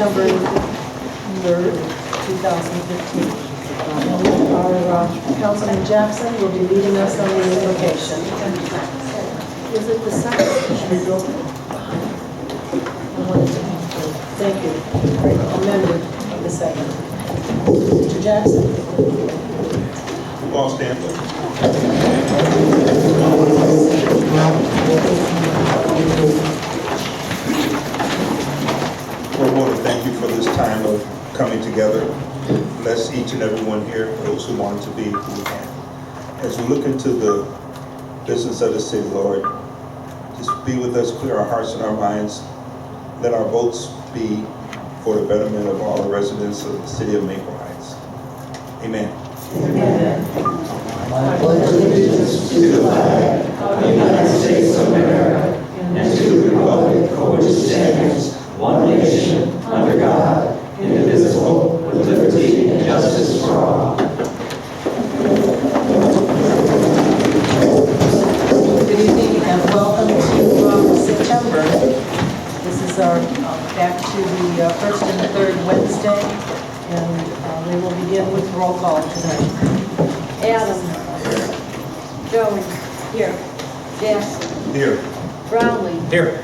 September 3rd, 2015. Our Councilman Jackson will be leading us on the invocation. Is it the second? Thank you. Amended the second. Mr. Jackson. All stand. Lord, I want to thank you for this time of coming together. Bless each and every one here, those who want to be, who can. As we look into the business of the city, Lord, just be with us, clear our hearts and our minds. Let our votes be for the betterment of all the residents of the city of Maple Heights. Amen. Amen. I pledge allegiance to the flag of the United States of America and to the republic for which it stands, one nation, under God, indivisible, with liberty and justice for all. Good evening and welcome to September. This is our back to the first and third Wednesday, and we will begin with roll call tonight. Adams. Jones. Here. Jackson. Here. Brownlee. Here.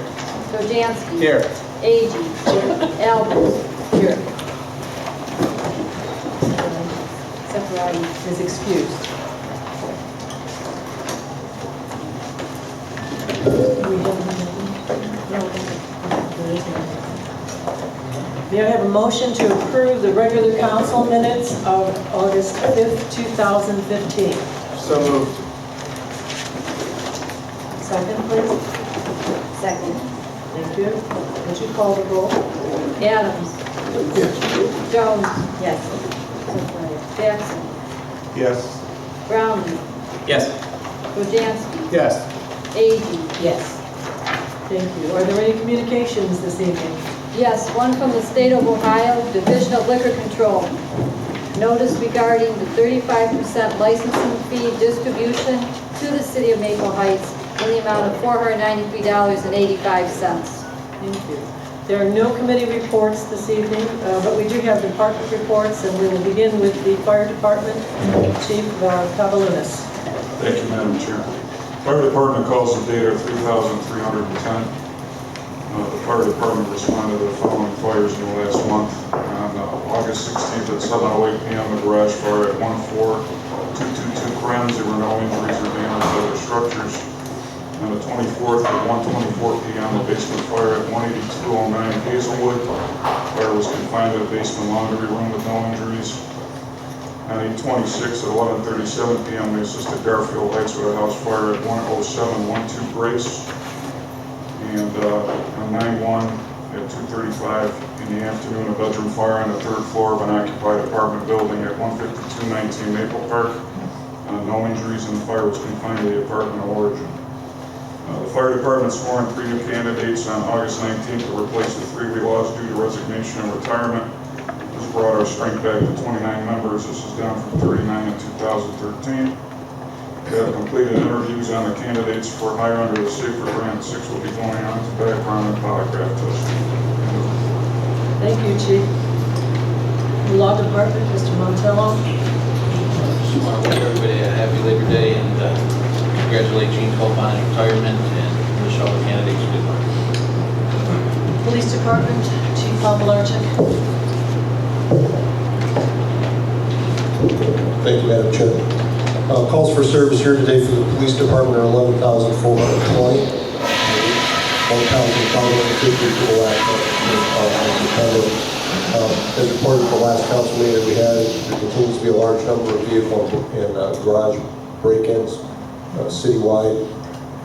Dojansky. Here. Agee. Albers. Here. Zachariah. Is excused. May I have a motion to approve the regular council minutes of August 5th, 2015? So moved. Second, please. Second. Thank you. Would you call the roll? Adams. Yes. Jones. Yes. Zachariah. Jackson. Yes. Brownlee. Yes. Dojansky. Yes. Agee. Yes. Thank you. Are there any communications this evening? Yes, one from the State of Ohio, Division of Liquor Control. Notice regarding the 35% licensing fee distribution to the City of Maple Heights in the amount of $493.85. Thank you. There are no committee reports this evening, but we do have department reports, and we will begin with the Fire Department, Chief Kabalunas. Thank you, Madam Chair. Fire Department calls the date of 3,310. The Fire Department responded to the following fires in the last month. On August 16th at 7:08 p.m., a garage fire at 14222 Krems. There were no injuries or damage to other structures. On the 24th at 1:24 p.m., a basement fire at 18209 Hazelwood. Fire was confined to the basement laundry room with no injuries. On the 26th at 11:37 p.m., we assisted Garfield Heights with a house fire at 10712 Grace. And on 9/1 at 2:35 in the afternoon, a bedroom fire on the third floor of an occupied apartment building at 15219 Maplepark. No injuries, and the fire was confined to the apartment of origin. The fire department swore in 3 new candidates on August 19th to replace the 3 we lost due to resignation and retirement. This brought our strength back to 29 members. This is down from 39 in 2013. We have completed interviews on the candidates for hire under the SAFER grant. 6 will be going on to background and polygraph testing. Thank you, Chief. The Law Department, Mr. Montello. Just want to wish everybody a happy Labor Day and congratulate Gene Kulp on his retirement and wish all the candidates good luck. Police Department, Chief Pavlarczyk. Thank you, Madam Chair. Calls for service here today for the police department are 11,420. 1,550 for the last September. As reported at the last council meeting that we had, there continues to be a large number of vehicle and garage break-ins citywide.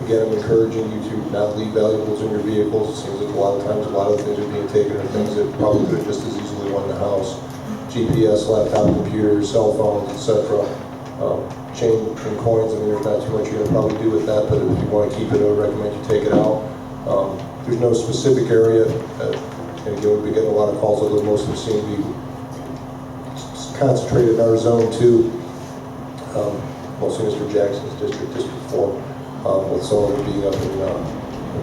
Again, I'm encouraging you to not leave valuables in your vehicles. It seems like a lot of times a lot of things are being taken, or things that probably could have just as easily went in the house. GPS, laptop, computers, cell phones, etc. Chain and coins, I mean, there's not too much you're going to probably do with that, but if you want to keep it, I would recommend you take it out. There's no specific area, and again, we've been getting a lot of calls, although most of them seem to be concentrated in our zone 2, mostly Mr. Jackson's district, District 4, with some of them being up in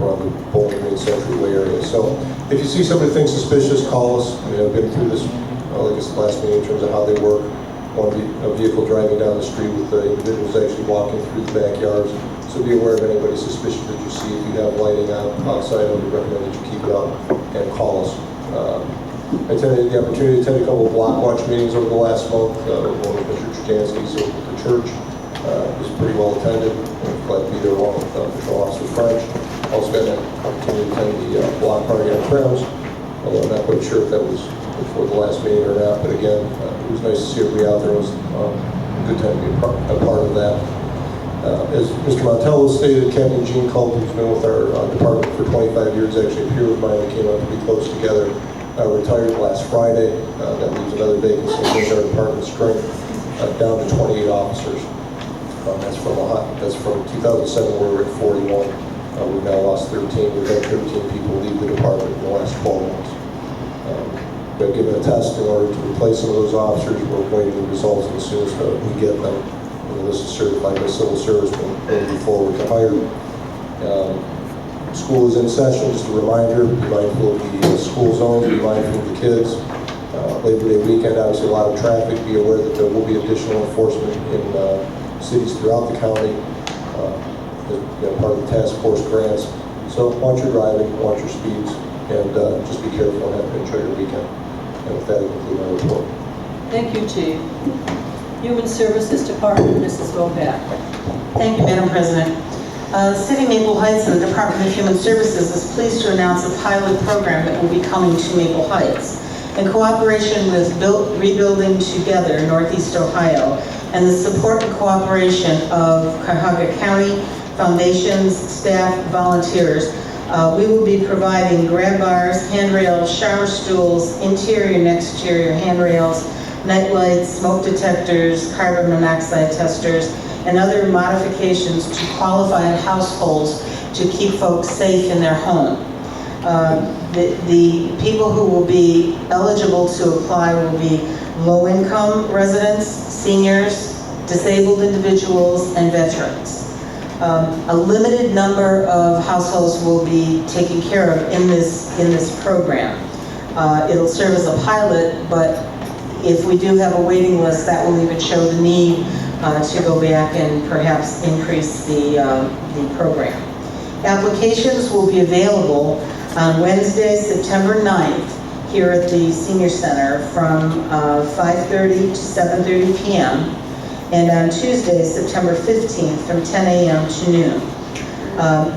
around the Bowling Green Century Way area. So if you see somebody thinks suspicious, call us. I mean, I've been through this, like I said last meeting, in terms of how they work. One a vehicle driving down the street with individuals actually walking through the backyards. So be aware of anybody suspicious that you see. If you have lighting out outside, I would recommend that you keep it up and call us. I attended the opportunity to attend a couple of block watch meetings over the last month. One with Mr. Chudansky's over at the church. It was pretty well attended. I'm glad to be there along with Patrol Officer French. Also got an opportunity to attend the block party on Krems, although I'm not quite sure if that was before the last meeting or not. But again, it was nice to see everybody out there. It was a good time to be a part of that. As Mr. Montello stated, Captain Gene Kulp, who's been with our department for 25 years, actually a peer of mine. We came out to be close together. Retired last Friday. That leaves another vacancy in our department strength down to 28 officers. That's from 2007 where we were at 41. We've now lost 13. We've had 13 people leave the department in the last 12 months. We've given a test in order to replace some of those officers. We're waiting the results, and as soon as we get them, this is certified by civil service, we'll move forward to hire. School is in session. Just a reminder, be mindful of the school zones, be mindful of the kids. Labor Day weekend, obviously a lot of traffic. Be aware that there will be additional enforcement in cities throughout the county, part of the task force grants. So watch your driving, watch your speeds, and just be careful and enjoy your weekend. And with that, I conclude my report. Thank you, Chief. Human Services Department, Mrs. Vopat. Thank you, Madam President. City of Maple Heights and the Department of Human Services is pleased to announce a pilot program that will be coming to Maple Heights. In cooperation with Rebuilding Together, Northeast Ohio, and the support and cooperation of Cuyahoga County, foundations, staff, volunteers, we will be providing grab bars, handrails, shower stools, interior and exterior handrails, night lights, smoke detectors, carbon monoxide testers, and other modifications to qualified households to keep folks safe in their home. The people who will be eligible to apply will be low-income residents, seniors, disabled individuals, and veterans. A limited number of households will be taken care of in this program. It'll serve as a pilot, but if we do have a waiting list, that will even show the need to go back and perhaps increase the program. Applications will be available on Wednesday, September 9th, here at the Senior Center from 5:30 to 7:30 p.m. and on Tuesday, September 15th from 10 a.m. to noon.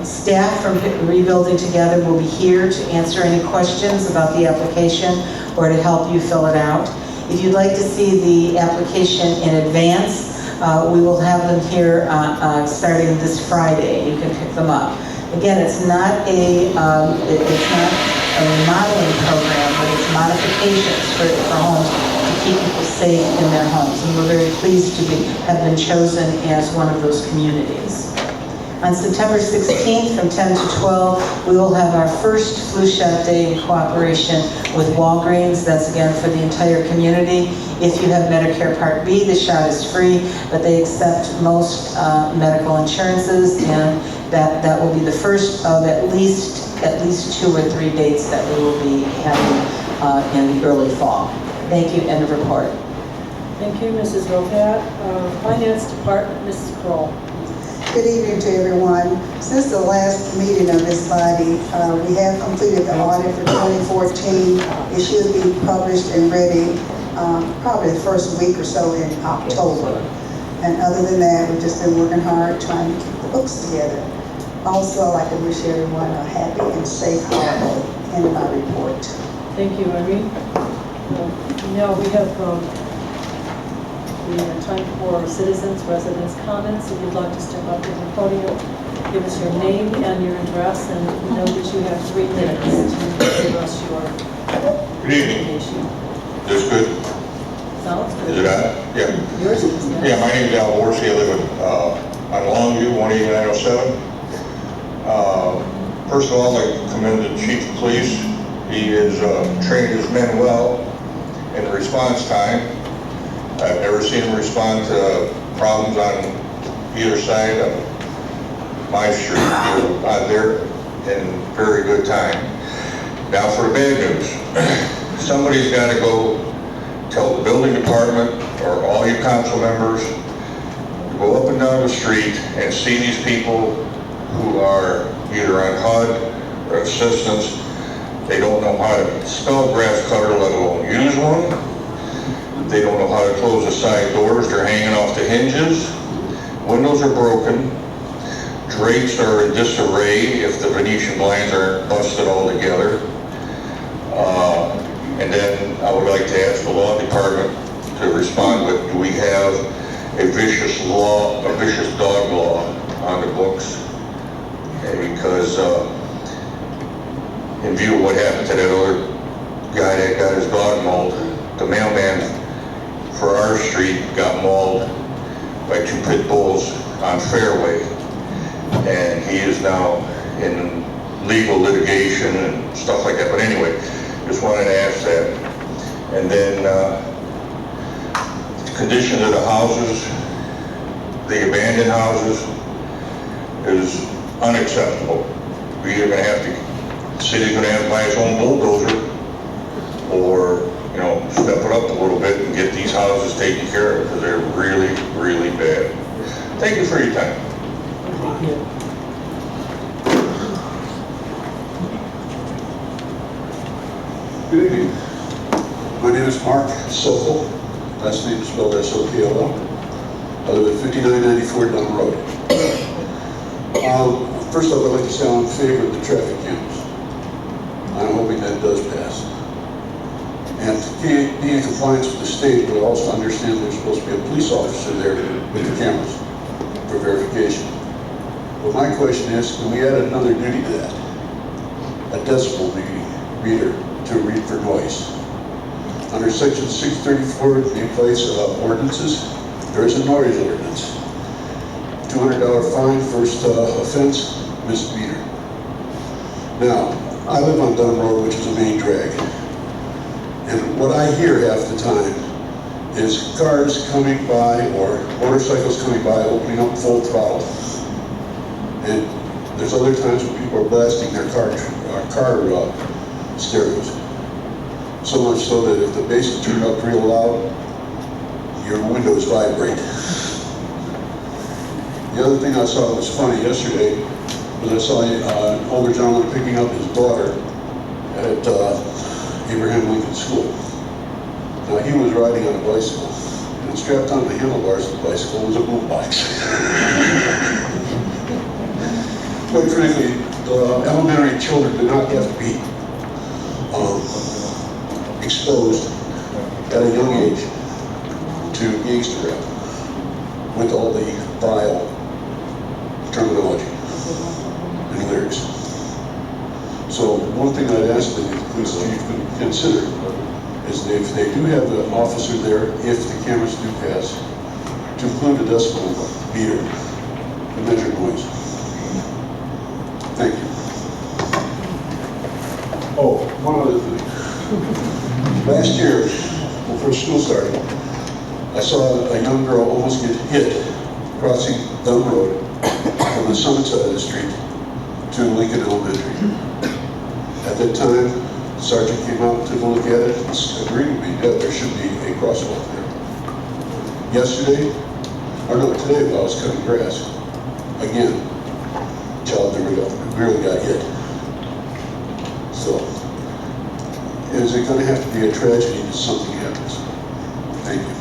Staff from Rebuilding Together will be here to answer any questions about the application or to help you fill it out. If you'd like to see the application in advance, we will have them here starting this Friday. You can pick them up. Again, it's not a remodeling program, but it's modifications for homes to keep people safe in their homes. And we're very pleased to have been chosen as one of those communities. On September 16th from 10 to 12, we will have our first flu shot day in cooperation with Walgreens. That's again for the entire community. If you have Medicare Part B, the shot is free, but they accept most medical insurances, and that will be the first of at least 2 or 3 dates that we will be having in the early fall. Thank you. End of report. Thank you, Mrs. Vopat. Finance Department, Mrs. Kroll. Good evening to everyone. Since the last meeting of this body, we have completed the audit for 2014. It should be published and ready probably the first week or so in October. And other than that, we've just been working hard trying to keep the books together. Also, I'd like to wish everyone a happy and safe holiday. End of my report. Thank you, Irene. Now we have time for citizens, residents' comments. If you'd like to step up to the podium, give us your name and your address, and know that you have 3 minutes to give us your Good evening. presentation. This good? Sounds good. Is it on? Yeah. Yours is, Yeah, my name's Al Worsey. I live on Longview, 18907. First of all, I'd like to commend the Chief of Police. He has trained his men well in the response time. I've never seen him respond to problems on either side of my street, on their in very good time. Now for the bad news. Somebody's got to go tell the building department or all you council members to go up and down the street and see these people who are either on HUD or assistance. They don't know how to spell grass cutter, let alone use one. They don't know how to close the side doors. They're hanging off the hinges. Windows are broken. Drapes are in disarray if the Venetian blinds aren't busted all together. And then I would like to ask the law department to respond with, do we have a vicious dog law on the books? Okay, because in view of what happened to that other guy that got his dog mauled, the mailman for our street got mauled by 2 pit bulls on Fairway, and he is now in legal litigation and stuff like that. But anyway, just wanted to ask that. And then the condition of the houses, the abandoned houses, is unacceptable. We're either going to have to, the city's going to have to buy its own bulldozer, or step it up a little bit and get these houses taken care of, because they're really, really bad. Thank you for your time. Thank you. Good evening. My name is Mark Sokol. Last name is spelled S-O-K-O-L. I live at 5994 Dunn Road. First off, I'd like to say I'm in favor of the traffic cameras. I'm hoping that does pass. And to be in compliance with the state, but also understand there's supposed to be a police officer there with the cameras for verification. But my question is, can we add another duty to that? A decibel reader to read for noise. Under section 634 of the place ordinances, there is a noise ordinance. $200 fine, first offense, misdemeanor. Now, I live on Dunn Road, which is a main drag. And what I hear half the time is cars coming by or motorcycles coming by opening up full throttle. And there's other times when people are blasting their car stereos. So much so that if the bass is turned up real loud, your windows vibrate. The other thing I saw that was funny yesterday was I saw an older gentleman picking up his daughter at Abraham Lincoln School. Now he was riding on a bicycle, and strapped on the handlebars of the bicycle was a boombox. Quite frankly, the elementary children do not have to be exposed at a young age to gangster rap with all the vile terminology and lyrics. So one thing I'd ask the police chief to consider is that if they do have an officer there, if the cameras do pass, to include a decibel meter to measure noise. Thank you. Oh, one other thing. Last year, before school started, I saw a young girl almost get hit crossing Dunn Road from the summit side of the street to Lincoln Elementary. At that time, the sergeant came out and took a look at it and agreed with me that there should be a crosswalk there. Today, while I was cutting grass, again, child really got hit. So, is it going to have to be a tragedy if something happens? Thank you.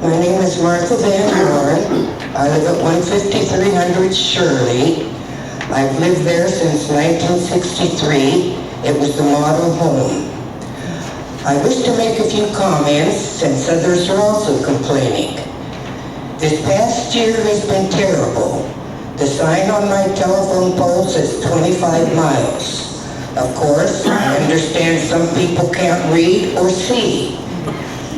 My name is Martha Van Horn. I live at 15300 Shirley. I've lived there since 1963. It was the model home. I wish to make a few comments since others are also complaining. This past year has been terrible. The sign on my telephone pole says 25 miles. Of course, I understand some people can't read or see.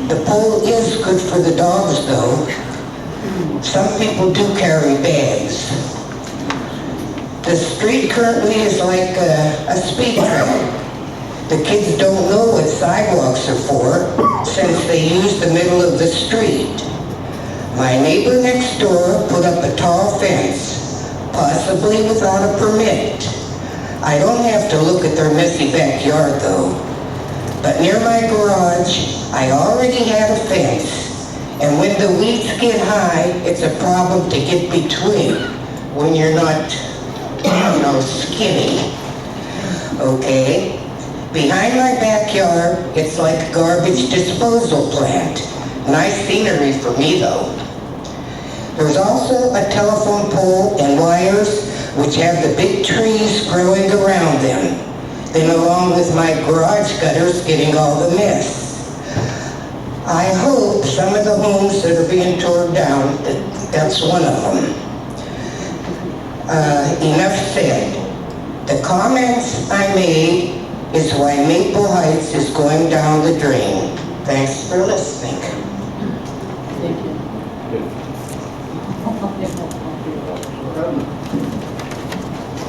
The pole is good for the dogs, though. Some people do carry bags. The street currently is like a speed trap. The kids don't know what sidewalks are for since they use the middle of the street. My neighbor next door put up a tall fence, possibly without a permit. I don't have to look at their messy backyard though. But near my garage, I already had a fence. And when the weeds get high, it's a problem to get between when you're not, skinny. Okay? Behind my backyard, it's like a garbage disposal plant. Nice scenery for me though. There's also a telephone pole and wires which have the big trees growing around them. Then along with my garage gutters getting all the mess. I hope some of the homes that are being torn down, that's one of them. Enough said. The comments I made is why Maple Heights is going down the drain. Thanks for listening. Thank you.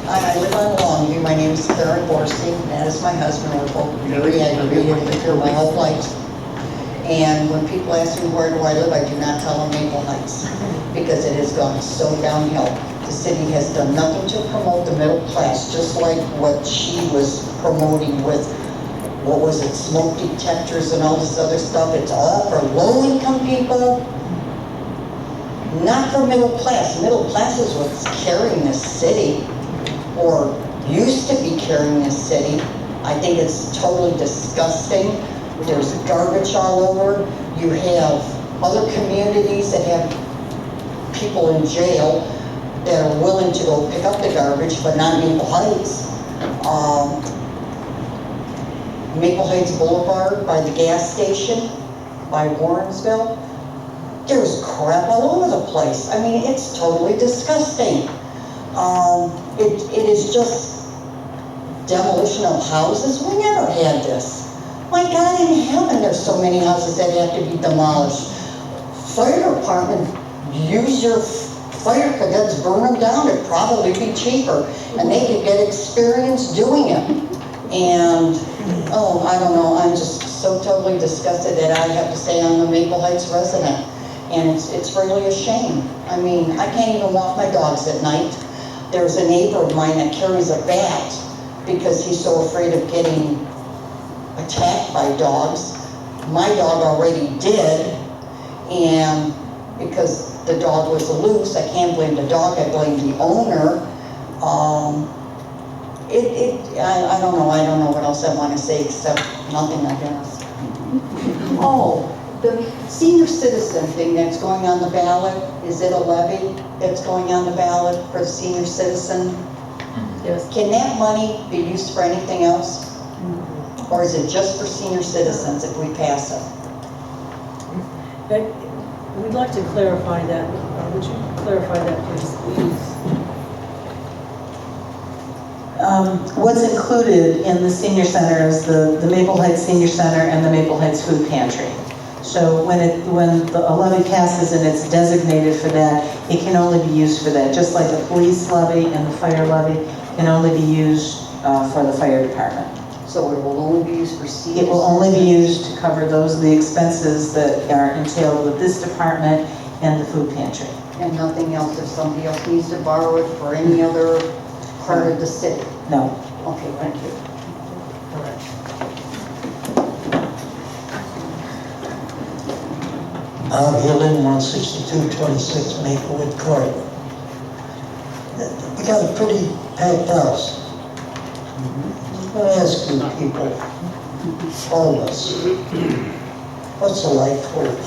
I live on Longview. My name is Karen Borstein, and that is my husband. We're both very aggravated with your my whole life. And when people ask me where do I live, I do not tell them Maple Heights, because it has gone so downhill. The city has done nothing to promote the middle class, just like what she was promoting with, what was it, smoke detectors and all this other stuff. It's all for low-income people, not for middle class. Middle class is what's carrying this city, or used to be carrying this city. I think it's totally disgusting. There's garbage all over. You have other communities that have people in jail that are willing to go pick up the garbage, but not Maple Heights. Maple Heights Boulevard by the gas station, by Warrensville, there's crap all over the place. I mean, it's totally disgusting. It is just demolition of houses. We never had this. My God in heaven, there's so many houses that have to be demolished. Fire department, use your fire cadets, burn them down. It'd probably be cheaper, and they could get experience doing it. And, oh, I don't know, I'm just so totally disgusted that I have to say I'm a Maple Heights resident. And it's really a shame. I mean, I can't even walk my dogs at night. There's a neighbor of mine that carries a bat because he's so afraid of getting attacked by dogs. My dog already did, and because the dog was loose, I can't blame the dog, I blame the owner. I don't know what else I want to say except nothing, I guess. Oh, the senior citizen thing that's going on the ballot, is it a levy that's going on the ballot for the senior citizen? Yes. Can that money be used for anything else? Or is it just for senior citizens if we pass it? We'd like to clarify that. Would you clarify that, please? What's included in the senior center is the Maple Heights Senior Center and the Maple Heights Food Pantry. So when a levy passes and it's designated for that, it can only be used for that. Just like the police levy and the fire levy can only be used for the fire department. So it will only be used for seniors? It will only be used to cover the expenses that are entailed with this department and the food pantry. And nothing else, if somebody else needs to borrow it for any other part of the city? No. Okay, thank you. Correct. Bob Hillen, 16226 Maplewood Court. We got a pretty packed house. I'm going to ask you people, all of us, what's a life worth?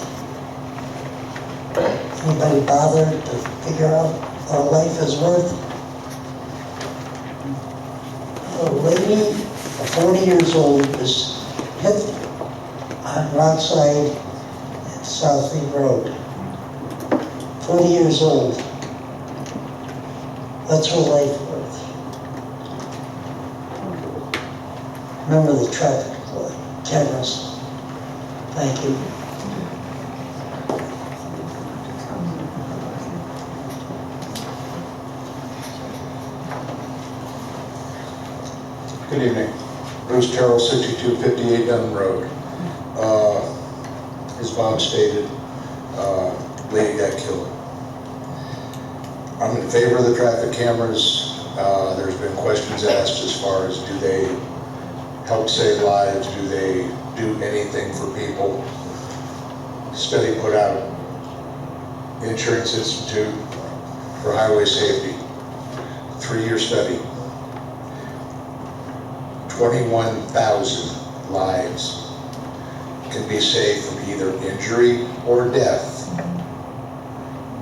Anybody bothered to figure out what a life is worth? A lady, 40 years old, was hit on wrong side at Southie Road. 40 years old. What's her life worth? Remember the traffic cameras. Thank you. Good evening. Bruce Terrell, 6258 Dunn Road. As Bob stated, lady got killed. I'm in favor of the traffic cameras. There's been questions asked as far as do they help save lives? Do they do anything for people? Study put out, Insurance Institute for Highway Safety, 3-year study. 21,000 lives can be saved from either injury or death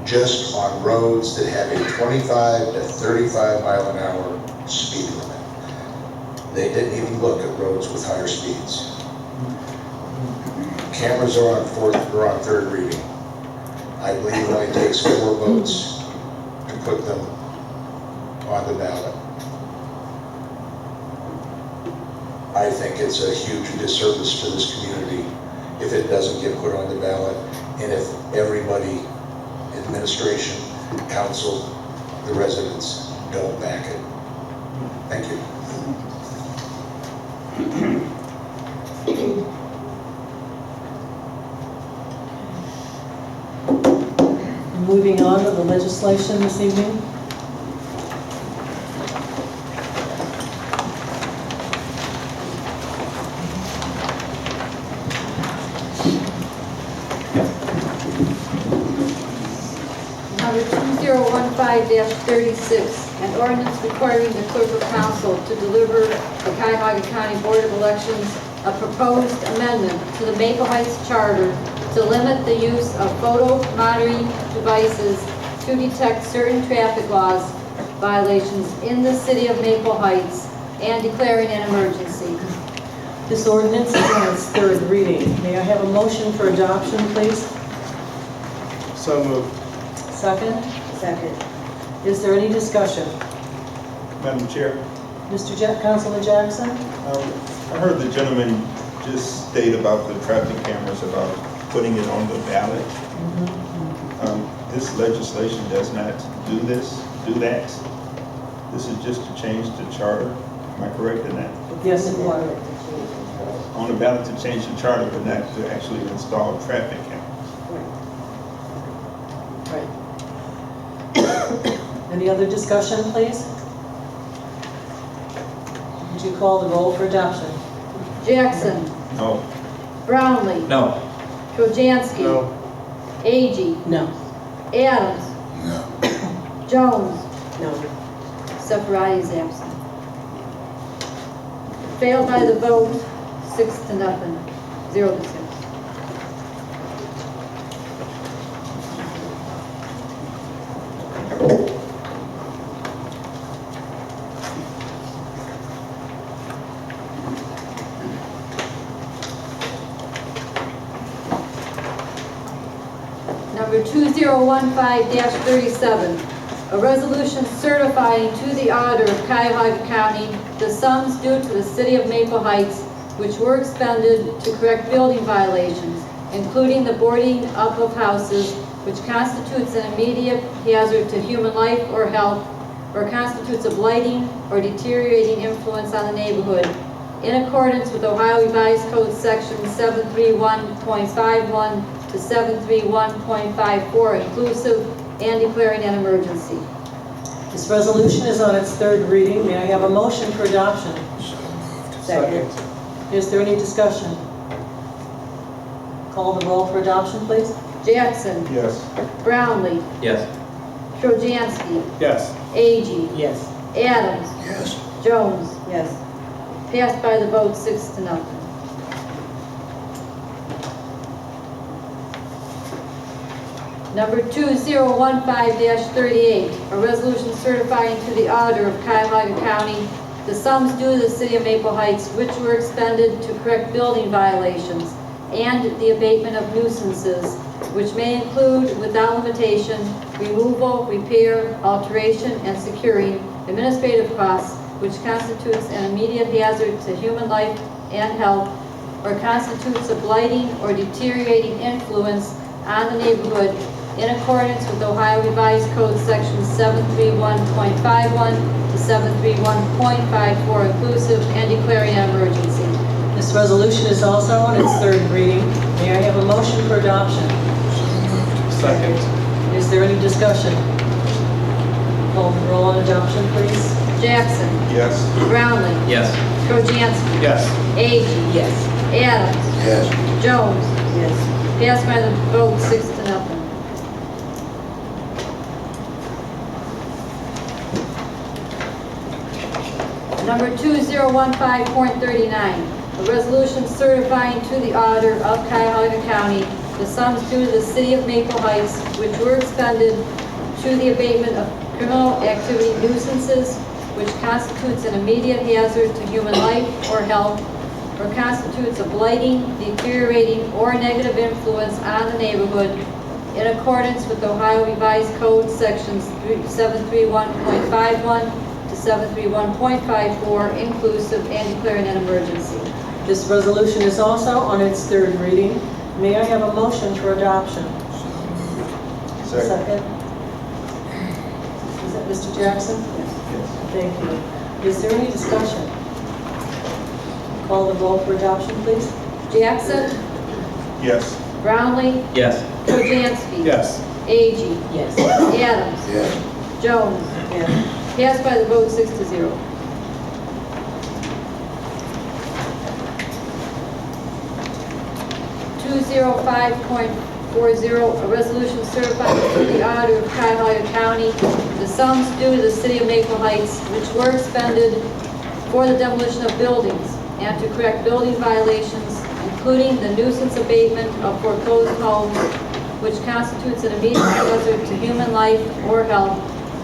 just on roads that have a 25 to 35 mile an hour speed limit. They didn't even look at roads with higher speeds. Cameras are on third reading. I believe it only takes 4 votes to put them on the ballot. I think it's a huge disservice to this community if it doesn't get put on the ballot, and if everybody, administration, council, the residents, don't back it. Thank you. Moving on to the legislation this evening. Number 2015-36, an ordinance requiring the clerk of council to deliver the Cuyahoga County Board of Elections a proposed amendment to the Maple Heights Charter to limit the use of photo monitoring devices to detect certain traffic laws violations in the city of Maple Heights and declaring an emergency. This ordinance is on its third reading. May I have a motion for adoption, please? So moved. Second? Second. Is there any discussion? Madam Chair, Councilman Jackson? I heard the gentleman just state about the traffic cameras, about putting it on the ballot. This legislation does not do that. This is just to change the charter. Am I correct in that? Yes, it was. On the ballot to change the charter, but not to actually install traffic cameras. Right. Any other discussion, please? Would you call the roll for adoption? Jackson. No. Brownlee. No. Trojansky. No. Agee. No. Adams. No. Jones. No. Seferides is absent. Failed by the vote, 6-0, 0-6. Number 2015-37, a resolution certifying to the auditor of Cuyahoga County the sums due to the city of Maple Heights which were expended to correct building violations, including the boarding up of houses which constitutes an immediate hazard to human life or health, or constitutes a blighting or deteriorating influence on the neighborhood, in accordance with Ohio Revised Code Section 731.51 to 731.54 inclusive, and declaring an emergency. This resolution is on its third reading. May I have a motion for adoption? Second. Is there any discussion? Call the roll for adoption, please. Jackson. Yes. Brownlee. Yes. Trojansky. Yes. Agee. Yes. Adams. Yes. Jones. Yes. Passed by the vote 6-0. Number 2015-38, a resolution certifying to the auditor of Cuyahoga County the sums due to the city of Maple Heights which were expended to correct building violations and the abatement of nuisances, which may include, without limitation, removal, repair, alteration, and securing administrative costs which constitutes an immediate hazard to human life and health, or constitutes a blighting or deteriorating influence on the neighborhood, in accordance with Ohio Revised Code Section 731.51 to 731.54 inclusive, and declaring an emergency. resolution is also on its third reading. May I have a motion for adoption? Second. Is there any discussion? Call the roll on adoption, please. Jackson. Yes. Brownlee. Yes. Krojanski. Yes. Agee. Yes. Adams. Yes. Jones. Yes. Passed by the vote 6 to nothing. Number 2015.39, a resolution certifying to the auditor of Cuyahoga County the sums due to the city of Maple Heights which were expended to the abatement of criminal activity nuisances which constitutes an immediate hazard to human life or health or constitutes a blighting, deteriorating, or negative influence on the neighborhood in accordance with Ohio Revised Code Sections 731.51 to 731.54 inclusive and declaring an emergency. This resolution is also on its third reading. May I have a motion for adoption? Second. Is that Mr. Jackson? Yes. Thank you. Is there any discussion? Call the roll for adoption, please. Jackson, Yes. Brownlee, Yes. Krojanski. Yes. Agee. Yes. Adams. Yes. Jones. Yes. Passed by the vote 6 to 0. $205.40, a resolution certifying to the auditor of Cuyahoga County the sums due to the city of Maple Heights which were expended for the demolition of buildings and to correct building violations, including the nuisance abatement of foreclosed homes, which constitutes an immediate hazard to human life or health,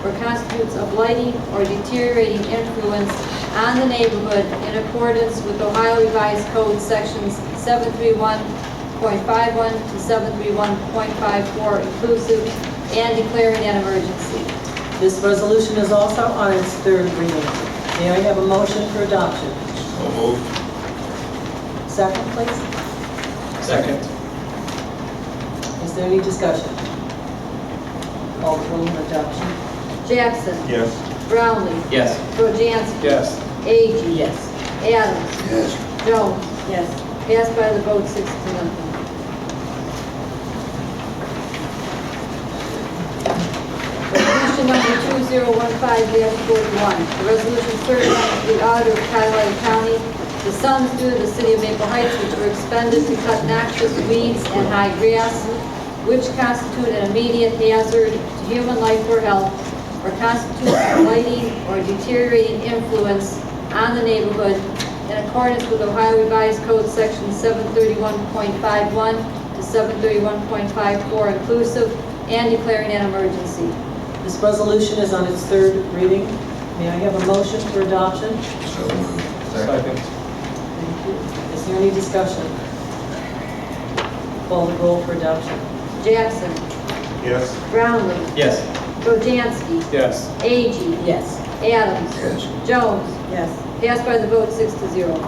or constitutes a blighting or deteriorating influence on the neighborhood in accordance with Ohio Revised Code Sections 731.51 to 731.54 inclusive, and declaring an emergency. This resolution is also on its third reading. May I have a motion for adoption? So moved. Second, please. Second. Is there any discussion? Call the roll on adoption. Jackson. Yes. Brownlee. Yes. Krojanski. Yes. Agee. Yes. Adams. Yes. Jones. Yes. Passed by the vote 6 to nothing. Resolution number 2015-41, a resolution certifying to the auditor of Cuyahoga County the sums due to the city of Maple Heights which were expended to cut noxious weeds and high grass, which constitute an immediate hazard to human life or health, or constitute a blighting or deteriorating influence on the neighborhood in accordance with Ohio Revised Code Section 731.51 to 731.54 inclusive, and declaring an emergency. This resolution is on its third reading. May I have a motion for adoption? So moved. Second. Thank you. Is there any discussion? Call the roll for adoption. Jackson. Yes. Brownlee. Yes. Krojanski. Yes. Agee. Yes. Adams. Yes. Jones. Yes. Passed by the vote 6 to 0.